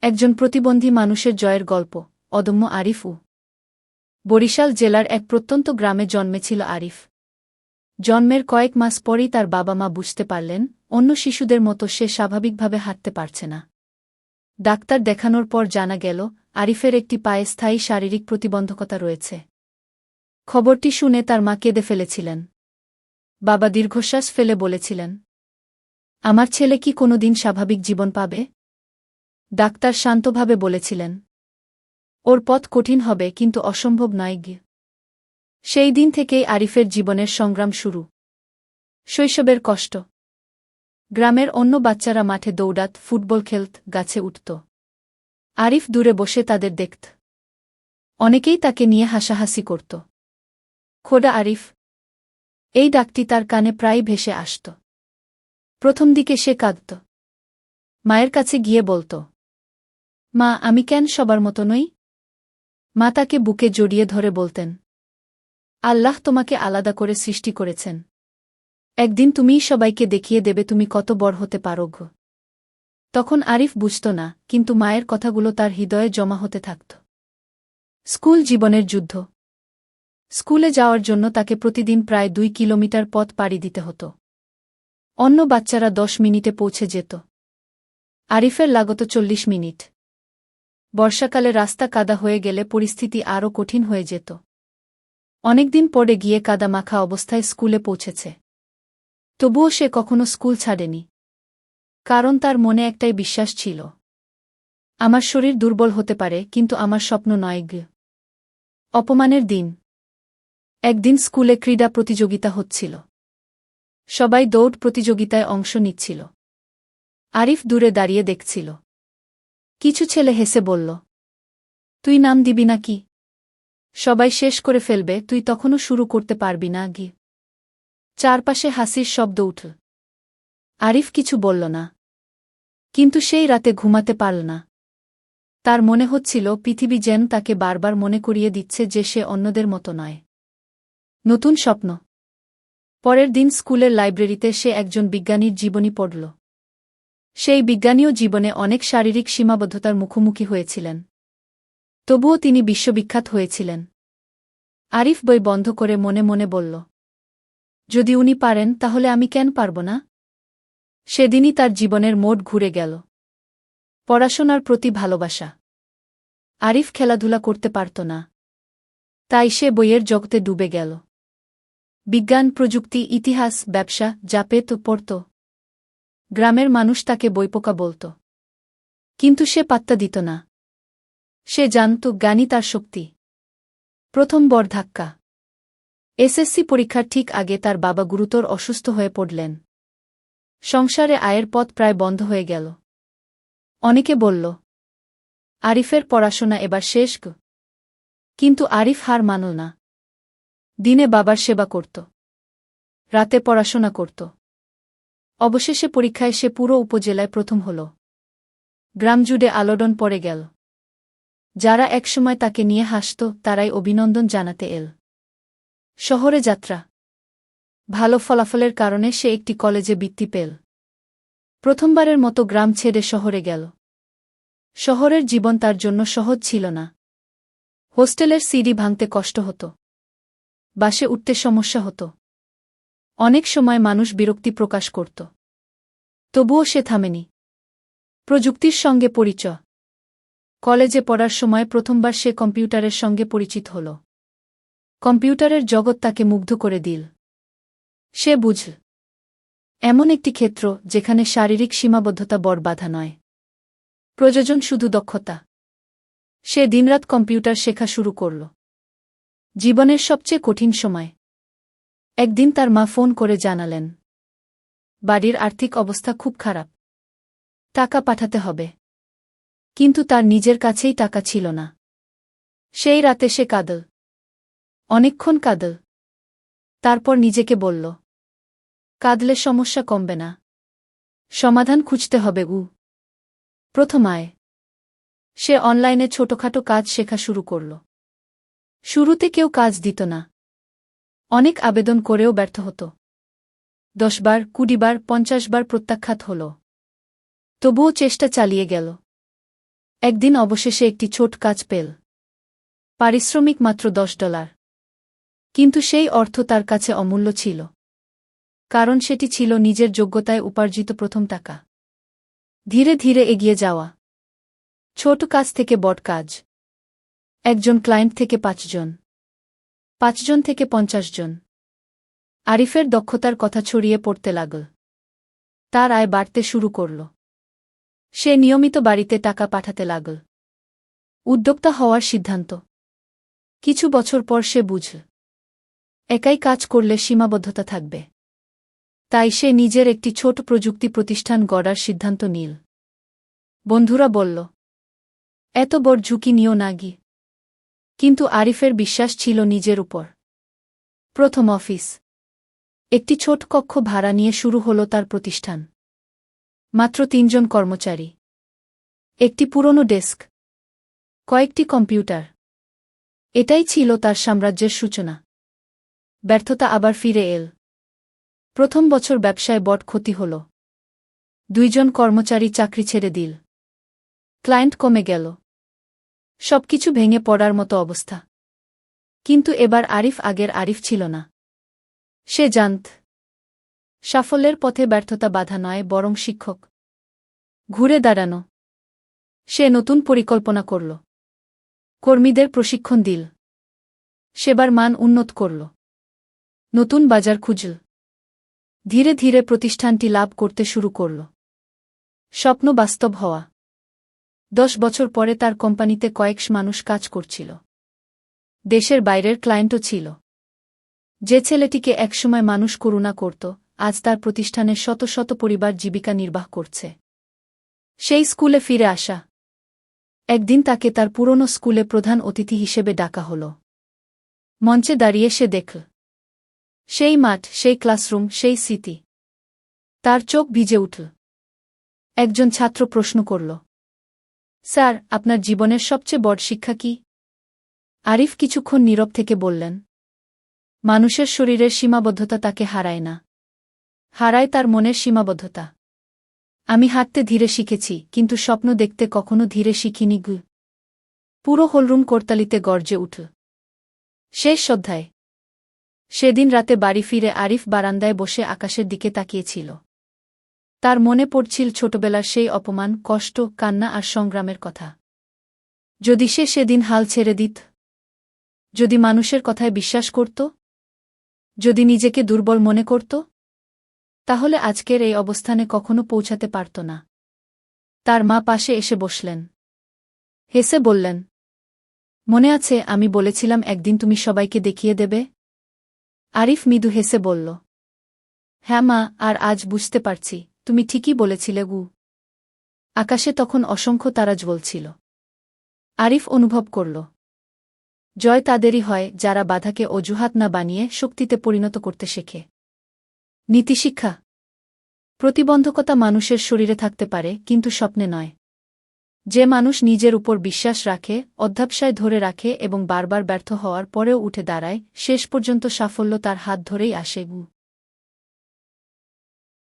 একজন প্রতিবন্ধী মানুষের জয়ের গল্প। অদম্য আরিফ। বরিশাল জেলার এক প্রত্যন্ত গ্রামে জন্মেছিল আরিফ। জন্মের কয়েক মাস পরই তার বাবা মা বুঝতে পারলেন অন্য শিশুদের মতো সে স্বাভাবিকভাবে হাঁটতে পারছে না। ডাক্তার দেখানোর পর জানা গেল আরিফের একটি পায়ে স্থায়ী শারীরিক প্রতিবন্ধকতা রয়েছে। খবরটি শুনে তার মা কেঁদে ফেলেছিলেন। বাবা দীর্ঘশ্বাস ফেলে বলেছিলেন, আমার ছেলে কি কোনোদিন স্বাভাবিক জীবন পাবে? ডাক্তার শান্তভাবে বলেছিলেন, ওর পথ কঠিন হবে কিন্তু অসম্ভব নয়। সেই দিন থেকেই আরিফের জীবনের সংগ্রাম শুরু। শৈশবের কষ্ট। গ্রামের অন্য বাচ্চারা মাঠে দৌড়াত, ফুটবল খেলত, গাছে উঠত। আরিফ দূরে বসে তাদের দেখত। অনেকেই তাকে নিয়ে হাসাহাসি করত। খোদা আরিফ, এই ডাকটি তার কানে প্রায় ভেসে আসত। প্রথম দিকে সে কাঁদত। মায়ের কাছে গিয়ে বলত, মা, আমি কেন সবার মতো নই? মা তাকে বুকে জড়িয়ে ধরে বলতেন, আল্লাহ তোমাকে আলাদা করে সৃষ্টি করেছেন। একদিন তুমিই সবাইকে দেখিয়ে দেবে তুমি কত বড় হতে পারো। তখন আরিফ বুঝত না, কিন্তু মায়ের কথাগুলো তার হৃদয়ে জমা হতে থাকত। স্কুল জীবনের যুদ্ধ। স্কুলে যাওয়ার জন্য তাকে প্রতিদিন প্রায় 2 কিলোমিটার পথ পাড়ি দিতে হতো। অন্য বাচ্চারা 10 মিনিটে পৌঁছে যেত। আরিফের লাগত 40 মিনিট। বর্ষাকালে রাস্তা কাদা হয়ে গেলে পরিস্থিতি আরও কঠিন হয়ে যেত। অনেকদিন পরে গিয়ে কাদা মাখা অবস্থায় স্কুলে পৌঁছেছে। তবুও সে কখনো স্কুল ছাড়েনি। কারণ তার মনে একটাই বিশ্বাস ছিল, আমার শরীর দুর্বল হতে পারে কিন্তু আমার স্বপ্ন নয়। অপমানের দিন। একদিন স্কুলে ক্রীড়া প্রতিযোগিতা হচ্ছিল। সবাই দৌড় প্রতিযোগিতায় অংশ নিচ্ছিল। আরিফ দূরে দাঁড়িয়ে দেখছিল। কিছু ছেলে হেসে বলল, তুই নাম দিবি নাকি? সবাই শেষ করে ফেলবে, তুই তখনও শুরু করতে পারবি না। চারপাশে হাসির শব্দ উঠল। আরিফ কিছু বলল না। কিন্তু সেই রাতে ঘুমাতে পারল না। তার মনে হচ্ছিল পৃথিবী যেন তাকে বারবার মনে করিয়ে দিচ্ছে যে সে অন্যদের মতো নয়। নতুন স্বপ্ন। পরের দিন স্কুলের লাইব্রেরিতে সে একজন বিজ্ঞানীর জীবনী পড়ল। সেই বিজ্ঞানীও জীবনে অনেক শারীরিক সীমাবদ্ধতার মুখোমুখি হয়েছিলেন। তবুও তিনি বিশ্ববিখ্যাত হয়েছিলেন। আরিফ বই বন্ধ করে মনে মনে বলল, যদি উনি পারেন তাহলে আমি কেন পারব না? সেদিনই তার জীবনের মোড় ঘুরে গেল। পড়াশোনার প্রতি ভালোবাসা। আরিফ খেলাধুলা করতে পারত না। তাই সে বইয়ের জগতে ডুবে গেল। বিজ্ঞান, প্রযুক্তি, ইতিহাস, ব্যবসা যা পেত পড়ত। গ্রামের মানুষ তাকে বইপোকা বলত। কিন্তু সে পাত্তা দিত না। সে জানত জ্ঞানই তার শক্তি। প্রথম বড় ধাক্কা। এসএসসি পরীক্ষার ঠিক আগে তার বাবা গুরুতর অসুস্থ হয়ে পড়লেন। সংসারে আয়ের পথ প্রায় বন্ধ হয়ে গেল। অনেকে বলল, আরিফের পড়াশোনা এবার শেষ। কিন্তু আরিফ হার মানল না। দিনে বাবার সেবা করত, রাতে পড়াশোনা করত। অবশেষে পরীক্ষায় সে পুরো উপজেলায় প্রথম হল। গ্রাম জুড়ে আলোড়ন পড়ে গেল। যারা একসময় তাকে নিয়ে হাসত তারাই অভিনন্দন জানাতে এল। শহরে যাত্রা। ভালো ফলাফলের কারণে সে একটি কলেজে বৃত্তি পেল। প্রথমবারের মতো গ্রাম ছেড়ে শহরে গেল। শহরের জীবন তার জন্য সহজ ছিল না। হোস্টেলের সিঁড়ি ভাঙতে কষ্ট হতো। বাসে উঠতে সমস্যা হতো। অনেক সময় মানুষ বিরক্তি প্রকাশ করত। তবুও সে থামেনি। প্রযুক্তির সঙ্গে পরিচয়। কলেজে পড়ার সময় প্রথমবার সে কম্পিউটারের সঙ্গে পরিচিত হল। কম্পিউটারের জগৎ তাকে মুগ্ধ করে দিল। সে বুঝল, এমন একটি ক্ষেত্র যেখানে শারীরিক সীমাবদ্ধতা বড় বাধা নয়, প্রয়োজন শুধু দক্ষতা। সে দিনরাত কম্পিউটার শেখা শুরু করল। জীবনের সবচেয়ে কঠিন সময়। একদিন তার মা ফোন করে জানালেন, বাড়ির আর্থিক অবস্থা খুব খারাপ, টাকা পাঠাতে হবে। কিন্তু তার নিজের কাছেই টাকা ছিল না। সেই রাতে সে কাঁদল। অনেকক্ষণ কাঁদল। তারপর নিজেকে বলল, কাঁদলে সমস্যা কমবে না, সমাধান খুঁজতে হবে। প্রথম আয়। সে অনলাইনে ছোটখাটো কাজ শেখা শুরু করল। শুরুতে কেউ কাজ দিত না। অনেক আবেদন করেও ব্যর্থ হতো। 10 বার, 20 বার, 50 বার প্রত্যাখ্যাত হল। তবুও চেষ্টা চালিয়ে গেল। একদিন অবশেষে একটি ছোট কাজ পেল। পারিশ্রমিক মাত্র $10। কিন্তু সেই অর্থ তার কাছে অমূল্য ছিল। কারণ সেটি ছিল নিজের যোগ্যতায় উপার্জিত প্রথম টাকা। ধীরে ধীরে এগিয়ে যাওয়া। ছোট কাজ থেকে বড় কাজ। একজন ক্লায়েন্ট থেকে 5 জন, 5 জন থেকে 50 জন। আরিফের দক্ষতার কথা ছড়িয়ে পড়তে লাগল। তার আয় বাড়তে শুরু করল। সে নিয়মিত বাড়িতে টাকা পাঠাতে লাগল। উদ্যোক্তা হওয়ার সিদ্ধান্ত। কিছু বছর পর সে বুঝল, একাই কাজ করলে সীমাবদ্ধতা থাকবে। তাই সে নিজের একটি ছোট প্রযুক্তি প্রতিষ্ঠান গড়ার সিদ্ধান্ত নিল। বন্ধুরা বলল, এত বড় ঝুঁকি নিও না গি। কিন্তু আরিফের বিশ্বাস ছিল নিজের উপর। প্রথম অফিস। একটি ছোট কক্ষ ভাড়া নিয়ে শুরু হল তার প্রতিষ্ঠান। মাত্র 3 জন কর্মচারী। একটি পুরনো ডেস্ক। কয়েকটি কম্পিউটার। এটাই ছিল তার সাম্রাজ্যের সূচনা। ব্যর্থতা আবার ফিরে এল। প্রথম বছর ব্যবসায় বড় ক্ষতি হল। 2 জন কর্মচারী চাকরি ছেড়ে দিল। ক্লায়েন্ট কমে গেল। সবকিছু ভেঙে পড়ার মতো অবস্থা। কিন্তু এবার আরিফ আগের আরিফ ছিল না। সে জানত, সাফল্যের পথে ব্যর্থতা বাধা নয়, বরং শিক্ষক। ঘুরে দাঁড়ানো। সে নতুন পরিকল্পনা করল। কর্মীদের প্রশিক্ষণ দিল। সেবার মান উন্নত করল। নতুন বাজার খুঁজল। ধীরে ধীরে প্রতিষ্ঠানটি লাভ করতে শুরু করল। স্বপ্ন বাস্তব হওয়া। 10 বছর পরে তার কোম্পানিতে কয়েকশ মানুষ কাজ করছিল। দেশের বাইরের ক্লায়েন্টও ছিল। যে ছেলেটিকে একসময় মানুষ করুণা করত, আজ তার প্রতিষ্ঠানের শত শত পরিবার জীবিকা নির্বাহ করছে। সেই স্কুলে ফিরে আসা। একদিন তাকে তার পুরনো স্কুলে প্রধান অতিথি হিসেবে ডাকা হল। মঞ্চে দাঁড়িয়ে সে দেখল সেই মাঠ, সেই ক্লাসরুম, সেই স্মৃতি। তার চোখ ভিজে উঠল। একজন ছাত্র প্রশ্ন করল, স্যার, আপনার জীবনের সবচেয়ে বড় শিক্ষা কি? আরিফ কিছুক্ষণ নীরব থেকে বললেন, মানুষের শরীরের সীমাবদ্ধতা তাকে হারায় না, হারায় তার মনের সীমাবদ্ধতা। আমি হাঁটতে ধীরে শিখেছি, কিন্তু স্বপ্ন দেখতে কখনো ধীরে শিখিনি গু। পুরো হলরুম করতালিতে গর্জে উঠল। শেষ অধ্যায়। সেদিন রাতে বাড়ি ফিরে আরিফ বারান্দায় বসে আকাশের দিকে তাকিয়েছিল। তার মনে পড়ছিল ছোটবেলার সেই অপমান, কষ্ট, কান্না আর সংগ্রামের কথা। যদি সে সেদিন হাল ছেড়ে দিত, যদি মানুষের কথায় বিশ্বাস করত, যদি নিজেকে দুর্বল মনে করত, তাহলে আজকের এই অবস্থানে কখনো পৌঁছাতে পারত না। তার মা পাশে এসে বসলেন। হেসে বললেন, মনে আছে আমি বলেছিলাম একদিন তুমি সবাইকে দেখিয়ে দেবে? আরিফ মৃদু হেসে বলল, হ্যাঁ মা, আর আজ বুঝতে পারছি তুমি ঠিকই বলেছিলে গু। আকাশে তখন অসংখ্য তারা জ্বলছিল। আরিফ অনুভব করল, জয় তাদেরই হয় যারা বাধাকে অজুহাত না বানিয়ে শক্তিতে পরিণত করতে শেখে। নীতিশিক্ষা। প্রতিবন্ধকতা মানুষের শরীরে থাকতে পারে, কিন্তু স্বপ্নে নয়। যে মানুষ নিজের উপর বিশ্বাস রাখে, অধ্যবসায় ধরে রাখে এবং বারবার ব্যর্থ হওয়ার পরেও উঠে দাঁড়ায়, শেষ পর্যন্ত সাফল্য তার হাত ধরেই আসে গু।